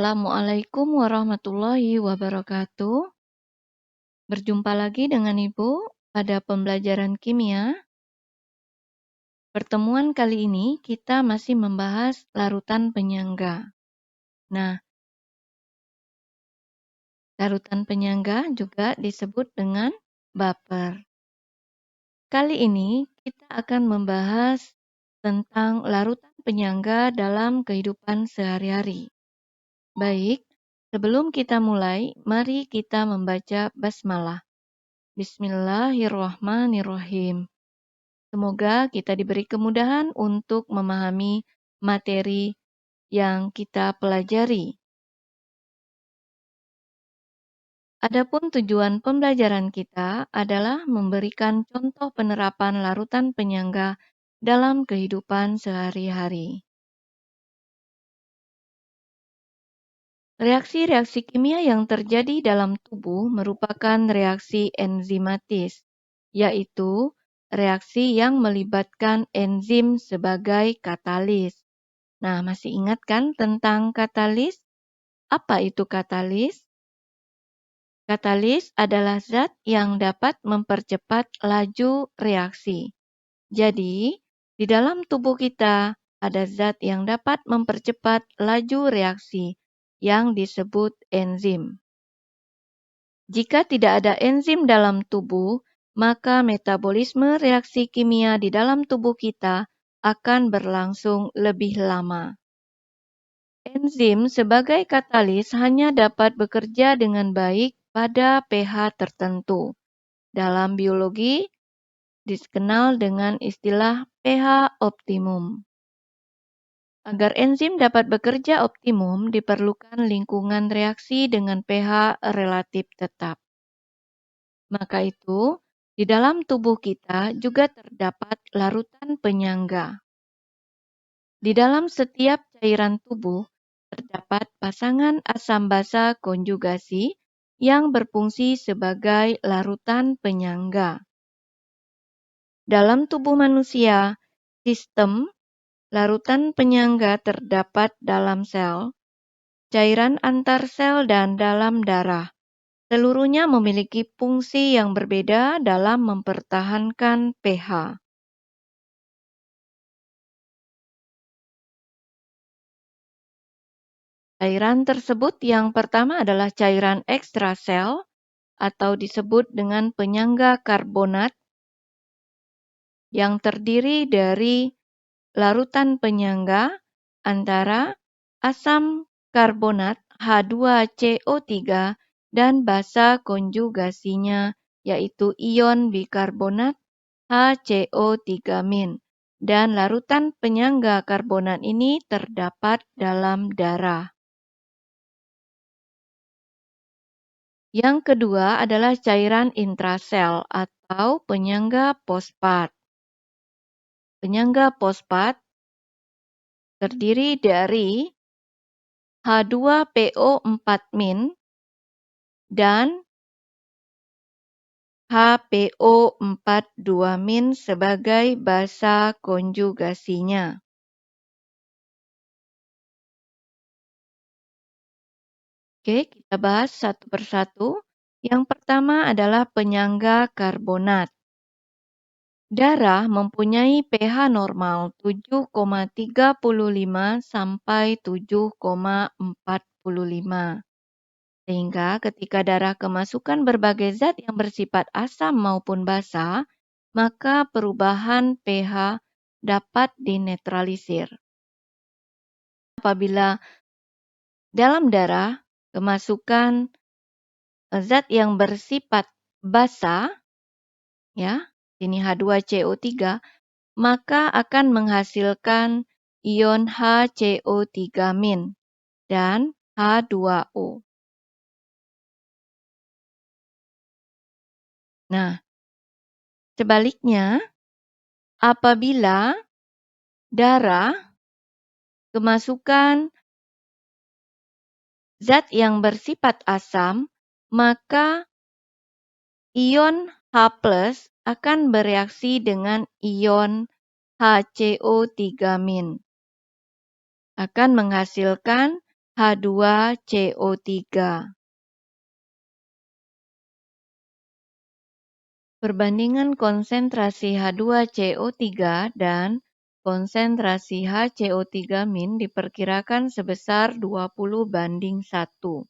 Assalamualaikum warahmatullahi wabarakatuh. Berjumpa lagi dengan Ibu pada pembelajaran kimia. Pertemuan kali ini kita masih membahas larutan penyangga. Nah, larutan penyangga juga disebut dengan baper. Kali ini kita akan membahas tentang larutan penyangga dalam kehidupan sehari-hari. Baik, sebelum kita mulai, mari kita membaca basmalah. Bismillahirrahmanirrahim. Semoga kita diberi kemudahan untuk memahami materi yang kita pelajari. Adapun tujuan pembelajaran kita adalah memberikan contoh penerapan larutan penyangga dalam kehidupan sehari-hari. Reaksi-reaksi kimia yang terjadi dalam tubuh merupakan reaksi enzimatis, yaitu reaksi yang melibatkan enzim sebagai katalis. Nah, masih ingat kan tentang katalis? Apa itu katalis? Katalis adalah zat yang dapat mempercepat laju reaksi. Jadi, di dalam tubuh kita ada zat yang dapat mempercepat laju reaksi yang disebut enzim. Jika tidak ada enzim dalam tubuh, maka metabolisme reaksi kimia di dalam tubuh kita akan berlangsung lebih lama. Enzim sebagai katalis hanya dapat bekerja dengan baik pada pH tertentu. Dalam biologi dikenal dengan istilah pH optimum. Agar enzim dapat bekerja optimum, diperlukan lingkungan reaksi dengan pH relatif tetap. Maka itu, di dalam tubuh kita juga terdapat larutan penyangga. Di dalam setiap cairan tubuh, terdapat pasangan asam basa konjugasi yang berfungsi sebagai larutan penyangga. Dalam tubuh manusia, sistem larutan penyangga terdapat dalam sel, cairan antar sel, dan dalam darah. Seluruhnya memiliki fungsi yang berbeda dalam mempertahankan pH. Cairan tersebut yang pertama adalah cairan ekstrasel atau disebut dengan penyangga karbonat yang terdiri dari larutan penyangga antara asam karbonat H2CO3 dan basa konjugasinya yaitu ion bikarbonat HCO3- dan larutan penyangga karbonat ini terdapat dalam darah. Yang kedua adalah cairan intrasel atau penyangga fosfat. Penyangga fosfat terdiri dari H2PO4- dan HPO42- sebagai basa konjugasinya. Oke, kita bahas satu persatu. Yang pertama adalah penyangga karbonat. Darah mempunyai pH normal 7,35 sampai 7,45. Sehingga ketika darah kemasukan berbagai zat yang bersifat asam maupun basa, maka perubahan pH dapat dinetralisir. Apabila dalam darah kemasukan zat yang bersifat basa, ya, ini H2CO3, maka akan menghasilkan ion HCO3- dan H2O. Nah, sebaliknya, apabila darah kemasukan zat yang bersifat asam, maka ion H+ akan bereaksi dengan ion HCO3- akan menghasilkan H2CO3. Perbandingan konsentrasi H2CO3 dan konsentrasi HCO3- diperkirakan sebesar 20:1.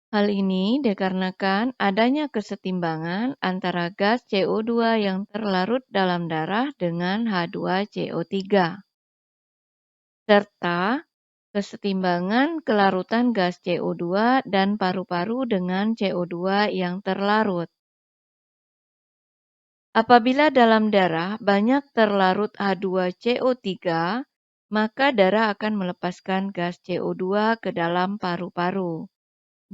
Hal ini dikarenakan adanya kesetimbangan antara gas CO2 yang terlarut dalam darah dengan H2CO3, serta kesetimbangan kelarutan gas CO2 dan paru-paru dengan CO2 yang terlarut. Apabila dalam darah banyak terlarut H2CO3, maka darah akan melepaskan gas CO2 ke dalam paru-paru.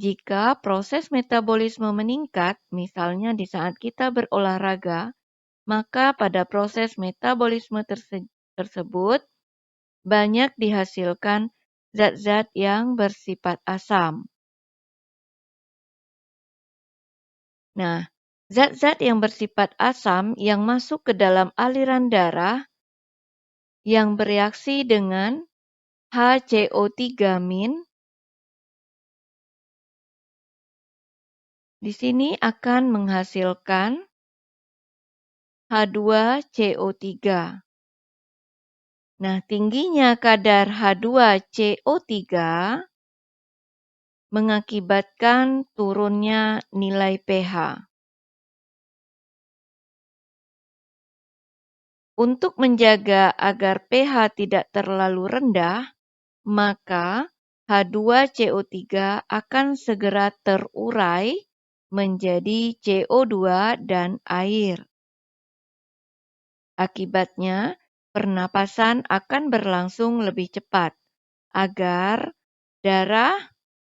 Jika proses metabolisme meningkat, misalnya di saat kita berolahraga, maka pada proses metabolisme tersebut banyak dihasilkan zat-zat yang bersifat asam. Nah, zat-zat yang bersifat asam yang masuk ke dalam aliran darah yang bereaksi dengan HCO3- di sini akan menghasilkan H2CO3. Nah, tingginya kadar H2CO3 mengakibatkan turunnya nilai pH. Untuk menjaga agar pH tidak terlalu rendah, maka H2CO3 akan segera terurai menjadi CO2 dan air. Akibatnya, pernapasan akan berlangsung lebih cepat agar darah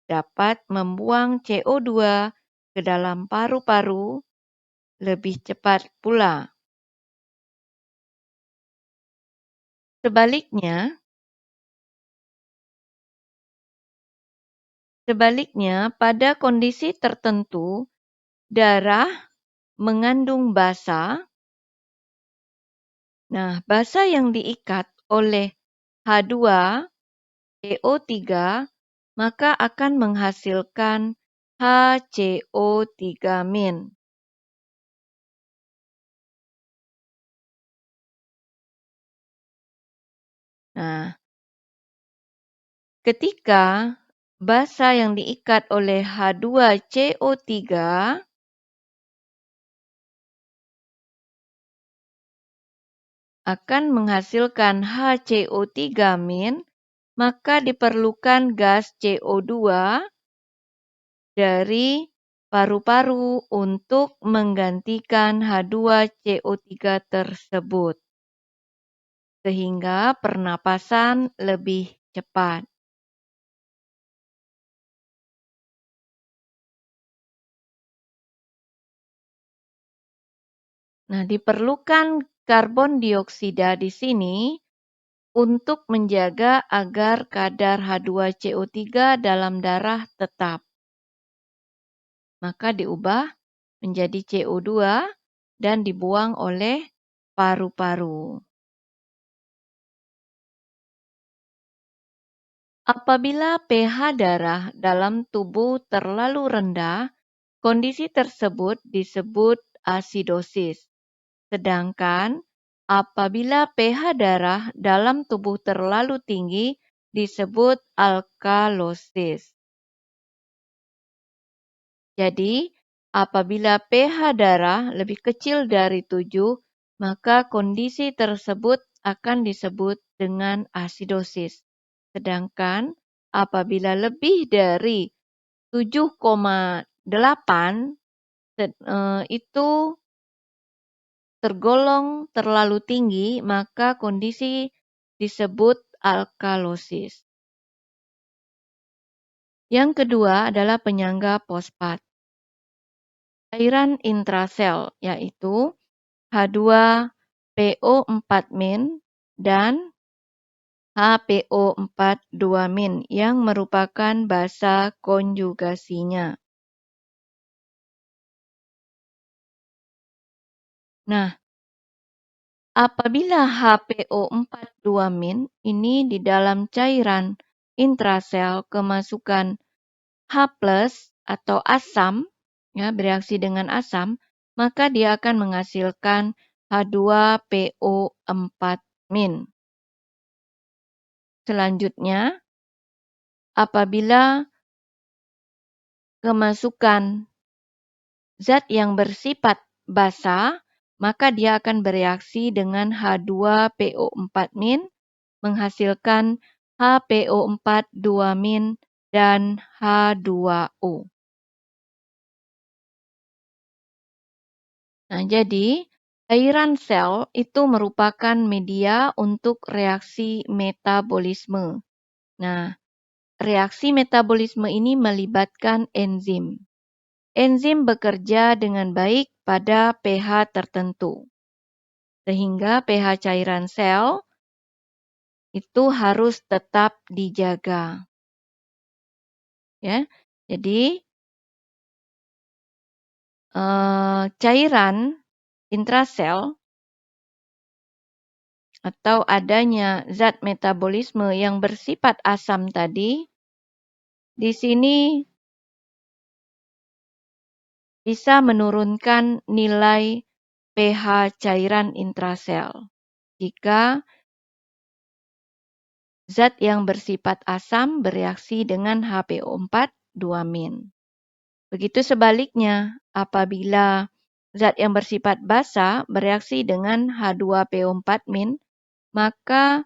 dapat membuang CO2 ke dalam paru-paru lebih cepat pula. Sebaliknya, pada kondisi tertentu, darah mengandung basa. Nah, basa yang diikat oleh H2CO3 maka akan menghasilkan HCO3-. Nah, ketika basa yang diikat oleh H2CO3 akan menghasilkan HCO3-, maka diperlukan gas CO2 dari paru-paru untuk menggantikan H2CO3 tersebut, sehingga pernapasan lebih cepat. Nah, diperlukan karbon dioksida di sini untuk menjaga agar kadar H2CO3 dalam darah tetap. Maka diubah menjadi CO2 dan dibuang oleh paru-paru. Apabila pH darah dalam tubuh terlalu rendah, kondisi tersebut disebut asidosis. Sedangkan apabila pH darah dalam tubuh terlalu tinggi disebut alkalosis. Jadi, apabila pH darah lebih kecil dari 7, maka kondisi tersebut akan disebut dengan asidosis. Sedangkan apabila lebih dari 7,8 itu tergolong terlalu tinggi, maka kondisi disebut alkalosis. Yang kedua adalah penyangga fosfat. Cairan intrasel yaitu H2PO4- dan HPO42- yang merupakan basa konjugasinya. Nah, apabila HPO42- ini di dalam cairan intrasel kemasukan H+ atau asam, ya, bereaksi dengan asam, maka dia akan menghasilkan H2PO4-. Selanjutnya, apabila kemasukan zat yang bersifat basa, maka dia akan bereaksi dengan H2PO4- menghasilkan HPO4 2- dan H2O. Nah, jadi cairan sel itu merupakan media untuk reaksi metabolisme. Nah, reaksi metabolisme ini melibatkan enzim. Enzim bekerja dengan baik pada pH tertentu, sehingga pH cairan sel itu harus tetap dijaga. Ya, jadi cairan intrasel atau adanya zat metabolisme yang bersifat asam tadi, di sini bisa menurunkan nilai pH cairan intrasel jika zat yang bersifat asam bereaksi dengan HPO4 2-. Begitu sebaliknya, apabila zat yang bersifat basa bereaksi dengan H2PO4-, maka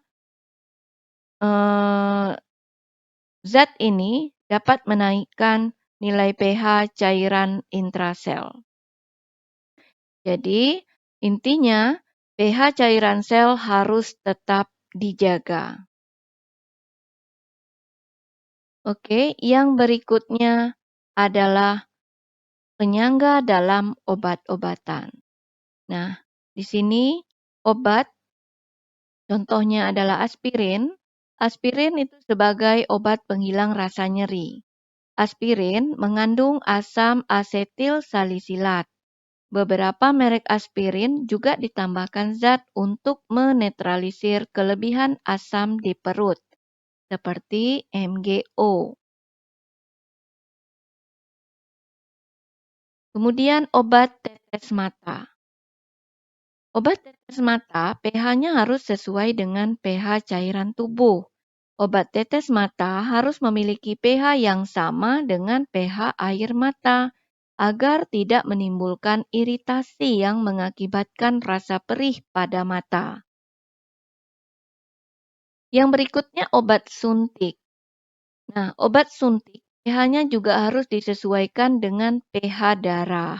zat ini dapat menaikkan nilai pH cairan intrasel. Jadi, intinya pH cairan sel harus tetap dijaga. Oke, yang berikutnya adalah penyangga dalam obat-obatan. Nah, di sini obat, contohnya adalah aspirin. Aspirin itu sebagai obat penghilang rasa nyeri. Aspirin mengandung asam asetil salisilat. Beberapa merek aspirin juga ditambahkan zat untuk menetralisir kelebihan asam di perut, seperti MGO. Kemudian obat tetes mata. Obat tetes mata pH-nya harus sesuai dengan pH cairan tubuh. Obat tetes mata harus memiliki pH yang sama dengan pH air mata agar tidak menimbulkan iritasi yang mengakibatkan rasa perih pada mata. Yang berikutnya obat suntik. Nah, obat suntik pH-nya juga harus disesuaikan dengan pH darah.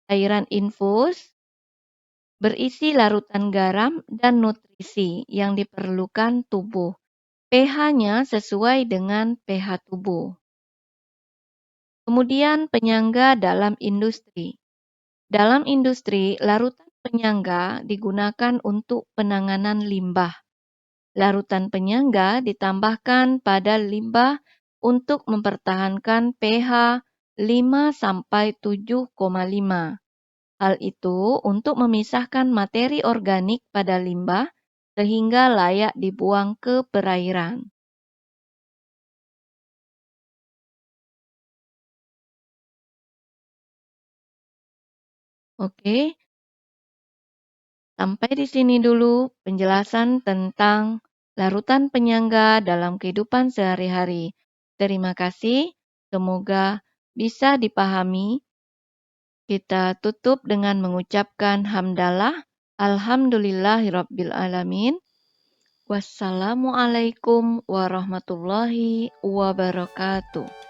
Cairan infus berisi larutan garam dan nutrisi yang diperlukan tubuh. pH-nya sesuai dengan pH tubuh. Kemudian penyangga dalam industri. Dalam industri, larutan penyangga digunakan untuk penanganan limbah. Larutan penyangga ditambahkan pada limbah untuk mempertahankan pH 5-7,5. Hal itu untuk memisahkan materi organik pada limbah sehingga layak dibuang ke perairan. Oke, sampai di sini dulu penjelasan tentang larutan penyangga dalam kehidupan sehari-hari. Terima kasih, semoga bisa dipahami. Kita tutup dengan mengucapkan hamdalah. Alhamdulillahirrabbilalamin. Wassalamualaikum warahmatullahi wabarakatuh.